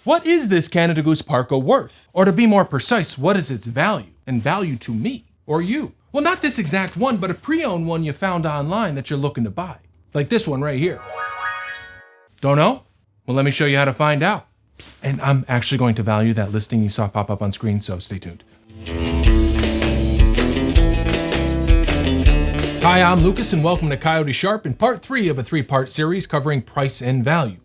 What is this Canada Goose parka worth? Or to be more precise, what is its value? And value to me, or you? Well, not this exact one, but a pre-owned one you found online that you're looking to buy. Like this one right here. Don't know? Well, let me show you how to find out. Psst, and I'm actually going to value that listing you saw pop up on screen, so stay tuned. Hi, I'm Lucas and welcome to Coyote Sharp in part 3 of a 3-part series covering price and value.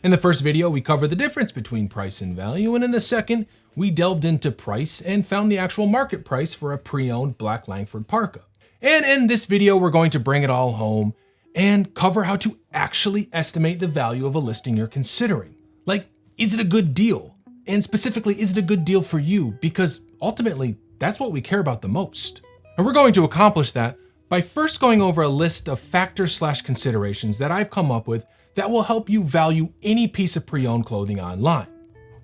In the first video, we covered the difference between price and value, and in the second, we delved into price and found the actual market price for a pre-owned black Langford parka. And in this video, we're going to bring it all home and cover how to actually estimate the value of a listing you're considering. Like, is it a good deal? And specifically, is it a good deal for you? Because ultimately, that's what we care about the most. And we're going to accomplish that by first going over a list of factors/considerations that I've come up with that will help you value any piece of pre-owned clothing online.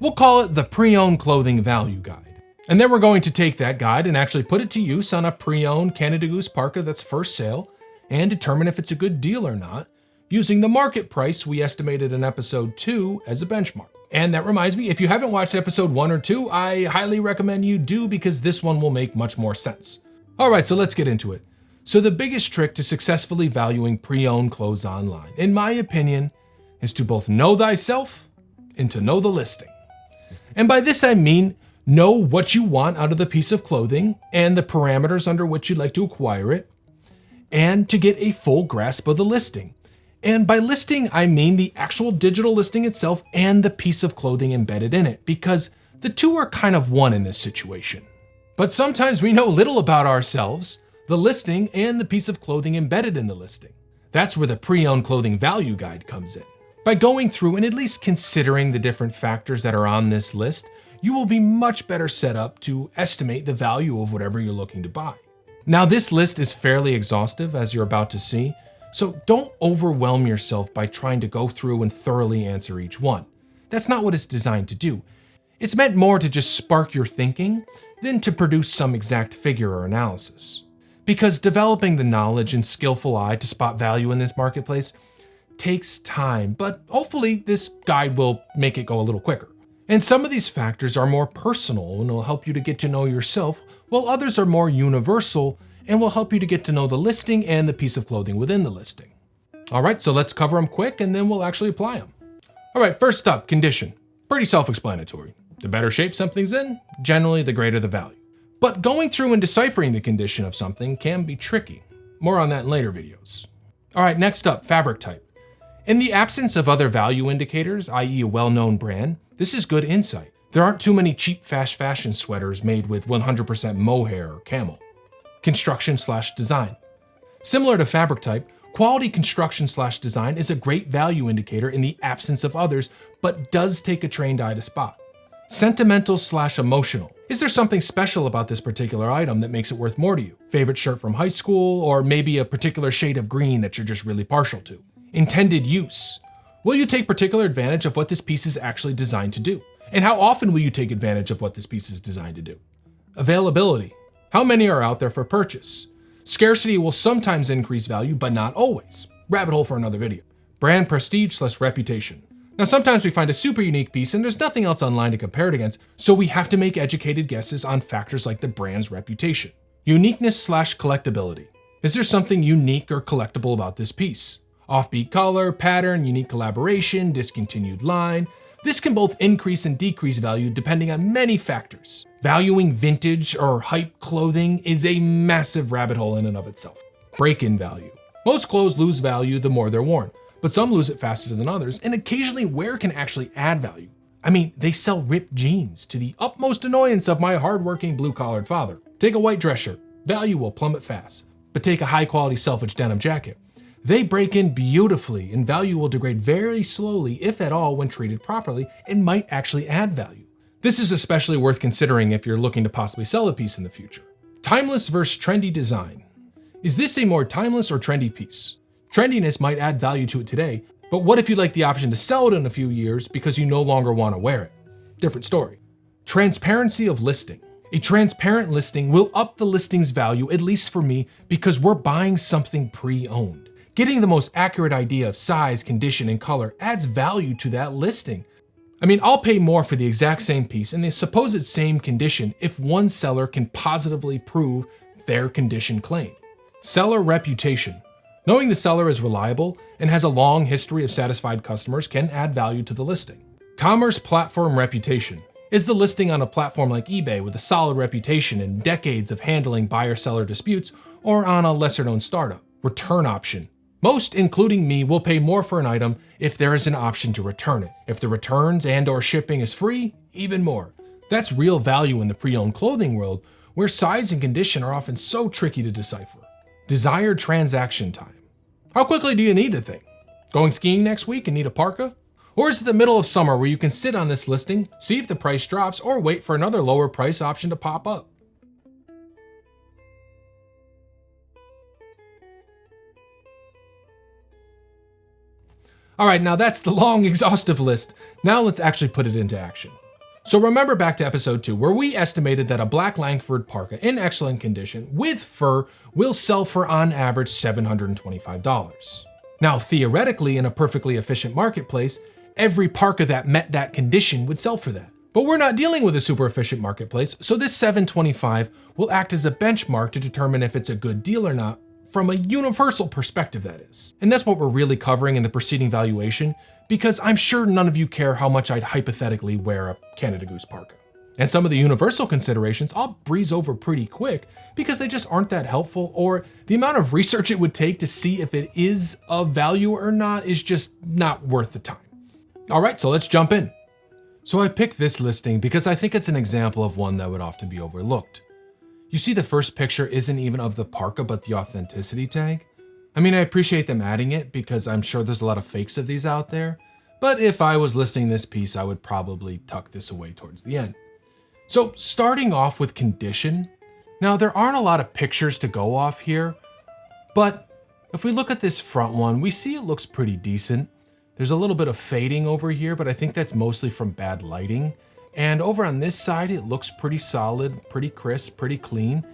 We'll call it the Pre-Owned Clothing Value Guide. And then we're going to take that guide and actually put it to use on a pre-owned Canada Goose parka that's first sale and determine if it's a good deal or not, using the market price we estimated in episode 2 as a benchmark. And that reminds me, if you haven't watched episode 1 or 2, I highly recommend you do because this one will make much more sense. All right, so let's get into it. So the biggest trick to successfully valuing pre-owned clothes online, in my opinion, is to both know thyself and to know the listing. And by this I mean, know what you want out of the piece of clothing and the parameters under which you'd like to acquire it, and to get a full grasp of the listing. And by listing, I mean the actual digital listing itself and the piece of clothing embedded in it, because the two are kind of one in this situation. But sometimes we know little about ourselves, the listing, and the piece of clothing embedded in the listing. That's where the Pre-Owned Clothing Value Guide comes in. By going through and at least considering the different factors that are on this list, you will be much better set up to estimate the value of whatever you're looking to buy. Now, this list is fairly exhaustive, as you're about to see, so don't overwhelm yourself by trying to go through and thoroughly answer each one. That's not what it's designed to do. It's meant more to just spark your thinking than to produce some exact figure or analysis. Because developing the knowledge and skillful eye to spot value in this marketplace takes time, but hopefully this guide will make it go a little quicker. And some of these factors are more personal and will help you to get to know yourself, while others are more universal and will help you to get to know the listing and the piece of clothing within the listing. All right, so let's cover them quick and then we'll actually apply them. All right, first up, condition. Pretty self-explanatory. The better shape something's in, generally the greater the value. But going through and deciphering the condition of something can be tricky. More on that in later videos. All right, next up, fabric type. In the absence of other value indicators, i.e. a well-known brand, this is good insight. There aren't too many cheap fast fashion sweaters made with 100% mohair or camel. Construction/design. Similar to fabric type, quality construction/design is a great value indicator in the absence of others, but does take a trained eye to spot. Sentimental/emotional. Is there something special about this particular item that makes it worth more to you? Favorite shirt from high school, or maybe a particular shade of green that you're just really partial to? Intended use. Will you take particular advantage of what this piece is actually designed to do? And how often will you take advantage of what this piece is designed to do? Availability. How many are out there for purchase? Scarcity will sometimes increase value, but not always. Rabbit hole for another video. Brand prestige/reputation. Now, sometimes we find a super unique piece and there's nothing else online to compare it against, so we have to make educated guesses on factors like the brand's reputation. Uniqueness/collectability. Is there something unique or collectible about this piece? Offbeat color, pattern, unique collaboration, discontinued line. This can both increase and decrease value depending on many factors. Valuing vintage or hype clothing is a massive rabbit hole in and of itself. Break-in value. Most clothes lose value the more they're worn, but some lose it faster than others, and occasionally wear can actually add value. I mean, they sell ripped jeans to the utmost annoyance of my hardworking blue-collared father. Take a white dress shirt, value will plummet fast, but take a high-quality selvedge denim jacket. They break in beautifully and value will degrade very slowly, if at all, when treated properly, and might actually add value. This is especially worth considering if you're looking to possibly sell a piece in the future. Timeless versus trendy design. Is this a more timeless or trendy piece? Trendiness might add value to it today, but what if you'd like the option to sell it in a few years because you no longer want to wear it? Different story. Transparency of listing. A transparent listing will up the listing's value, at least for me, because we're buying something pre-owned. Getting the most accurate idea of size, condition, and color adds value to that listing. I mean, I'll pay more for the exact same piece in the supposed same condition if one seller can positively prove their condition claim. Seller reputation. Knowing the seller is reliable and has a long history of satisfied customers can add value to the listing. Commerce platform reputation. Is the listing on a platform like eBay with a solid reputation and decades of handling buyer-seller disputes, or on a lesser-known startup? Return option. Most, including me, will pay more for an item if there is an option to return it. If the returns and/or shipping is free, even more. That's real value in the pre-owned clothing world, where size and condition are often so tricky to decipher. Desired transaction time. How quickly do you need the thing? Going skiing next week and need a parka? Or is it the middle of summer where you can sit on this listing, see if the price drops, or wait for another lower price option to pop up? All right, now that's the long, exhaustive list. Now let's actually put it into action. So remember back to episode 2, where we estimated that a black Langford parka in excellent condition with fur will sell for on average $725. Now, theoretically, in a perfectly efficient marketplace, every parka that met that condition would sell for that. But we're not dealing with a super efficient marketplace, so this $725 will act as a benchmark to determine if it's a good deal or not, from a universal perspective, that is. And that's what we're really covering in the preceding valuation, because I'm sure none of you care how much I'd hypothetically wear a Canada Goose parka. And some of the universal considerations I'll breeze over pretty quick because they just aren't that helpful, or the amount of research it would take to see if it is of value or not is just not worth the time. All right, so let's jump in. So I picked this listing because I think it's an example of one that would often be overlooked. You see, the first picture isn't even of the parka, but the authenticity tag. I mean, I appreciate them adding it because I'm sure there's a lot of fakes of these out there, but if I was listing this piece, I would probably tuck this away towards the end. So starting off with condition, now there aren't a lot of pictures to go off here, but if we look at this front one, we see it looks pretty decent. There's a little bit of fading over here, but I think that's mostly from bad lighting. And over on this side, it looks pretty solid, pretty crisp, pretty clean.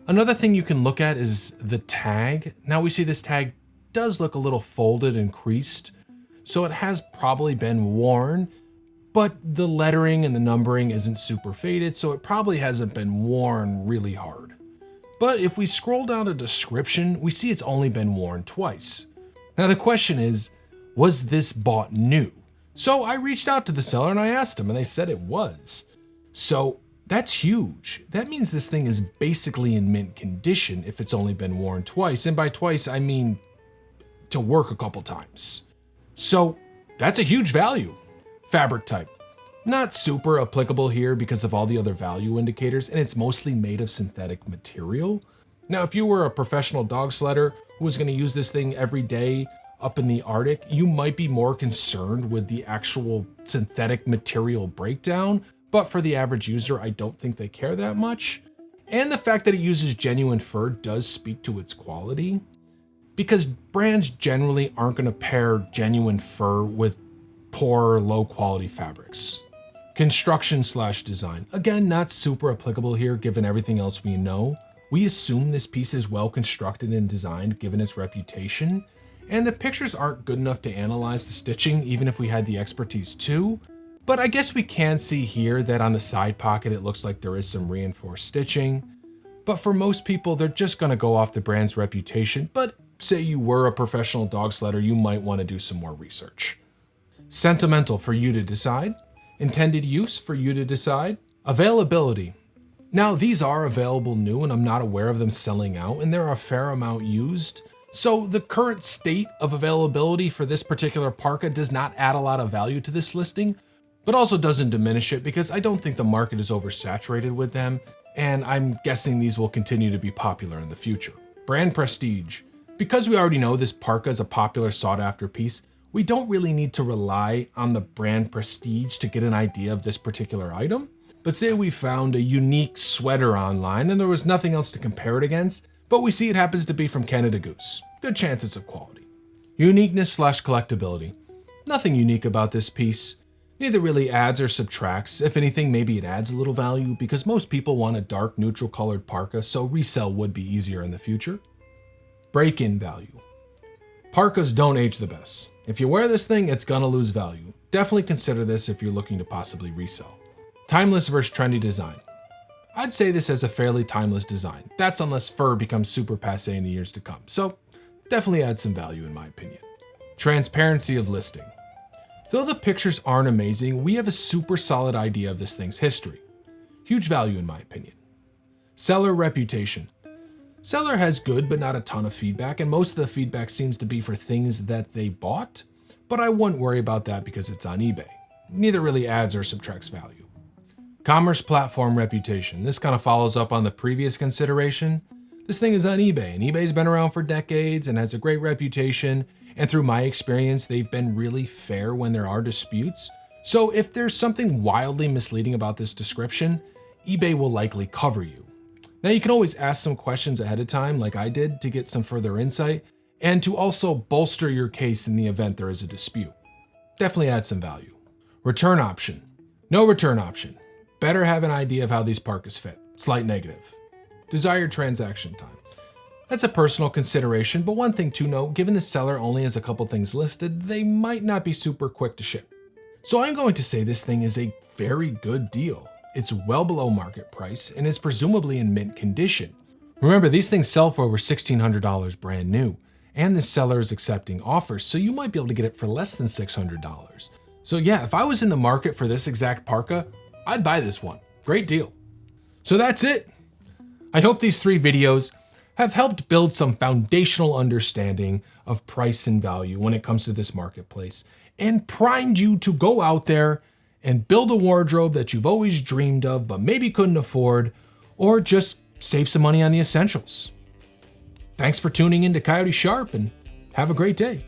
Another thing you can look at is the tag. Now we see this tag does look a little folded and creased, so it has probably been worn, but the lettering and the numbering isn't super faded, so it probably hasn't been worn really hard. But if we scroll down to description, we see it's only been worn twice. Now the question is, was this bought new? So I reached out to the seller and I asked them, and they said it was. So that's huge. That means this thing is basically in mint condition if it's only been worn twice. And by twice, I mean to work a couple times. So that's a huge value. Fabric type. Not super applicable here because of all the other value indicators, and it's mostly made of synthetic material. Now, if you were a professional dog sledder who was going to use this thing every day up in the Arctic, you might be more concerned with the actual synthetic material breakdown, but for the average user, I don't think they care that much. And the fact that it uses genuine fur does speak to its quality, because brands generally aren't going to pair genuine fur with poor, low quality fabrics. Construction/design. Again, not super applicable here given everything else we know. We assume this piece is well constructed and designed given its reputation, and the pictures aren't good enough to analyze the stitching even if we had the expertise to. But I guess we can see here that on the side pocket it looks like there is some reinforced stitching. But for most people, they're just going to go off the brand's reputation. But say you were a professional dog sledder, you might want to do some more research. Sentimental for you to decide. Intended use for you to decide. Availability. Now these are available new and I'm not aware of them selling out, and there are a fair amount used. So the current state of availability for this particular parka does not add a lot of value to this listing, but also doesn't diminish it because I don't think the market is oversaturated with them, and I'm guessing these will continue to be popular in the future. Brand prestige. Because we already know this parka is a popular sought-after piece, we don't really need to rely on the brand prestige to get an idea of this particular item. But say we found a unique sweater online and there was nothing else to compare it against, but we see it happens to be from Canada Goose. Good chances of quality. Uniqueness/collectability. Nothing unique about this piece. Neither really adds or subtracts. If anything, maybe it adds a little value because most people want a dark neutral colored parka, so resell would be easier in the future. Break-in value. Parkas don't age the best. If you wear this thing, it's gonna lose value. Definitely consider this if you're looking to possibly resell. Timeless versus trendy design. I'd say this has a fairly timeless design. That's unless fur becomes super passe in the years to come. So definitely adds some value in my opinion. Transparency of listing. Though the pictures aren't amazing, we have a super solid idea of this thing's history. Huge value in my opinion. Seller reputation. Seller has good but not a ton of feedback, and most of the feedback seems to be for things that they bought, but I wouldn't worry about that because it's on eBay. Neither really adds or subtracts value. Commerce platform reputation. This kind of follows up on the previous consideration. This thing is on eBay, and eBay's been around for decades and has a great reputation, and through my experience, they've been really fair when there are disputes. So if there's something wildly misleading about this description, eBay will likely cover you. Now you can always ask some questions ahead of time, like I did, to get some further insight, and to also bolster your case in the event there is a dispute. Definitely add some value. Return option. No return option. Better have an idea of how these parkas fit. Slight negative. Desired transaction time. That's a personal consideration, but one thing to note, given the seller only has a couple things listed, they might not be super quick to ship. So I'm going to say this thing is a very good deal. It's well below market price and is presumably in mint condition. Remember, these things sell for over $1,600 brand new, and the seller is accepting offers, so you might be able to get it for less than $600. So yeah, if I was in the market for this exact parka, I'd buy this one. Great deal. So that's it. I hope these 3 videos have helped build some foundational understanding of price and value when it comes to this marketplace, and primed you to go out there and build a wardrobe that you've always dreamed of but maybe couldn't afford, or just save some money on the essentials. Thanks for tuning in to Coyote Sharp, and have a great day.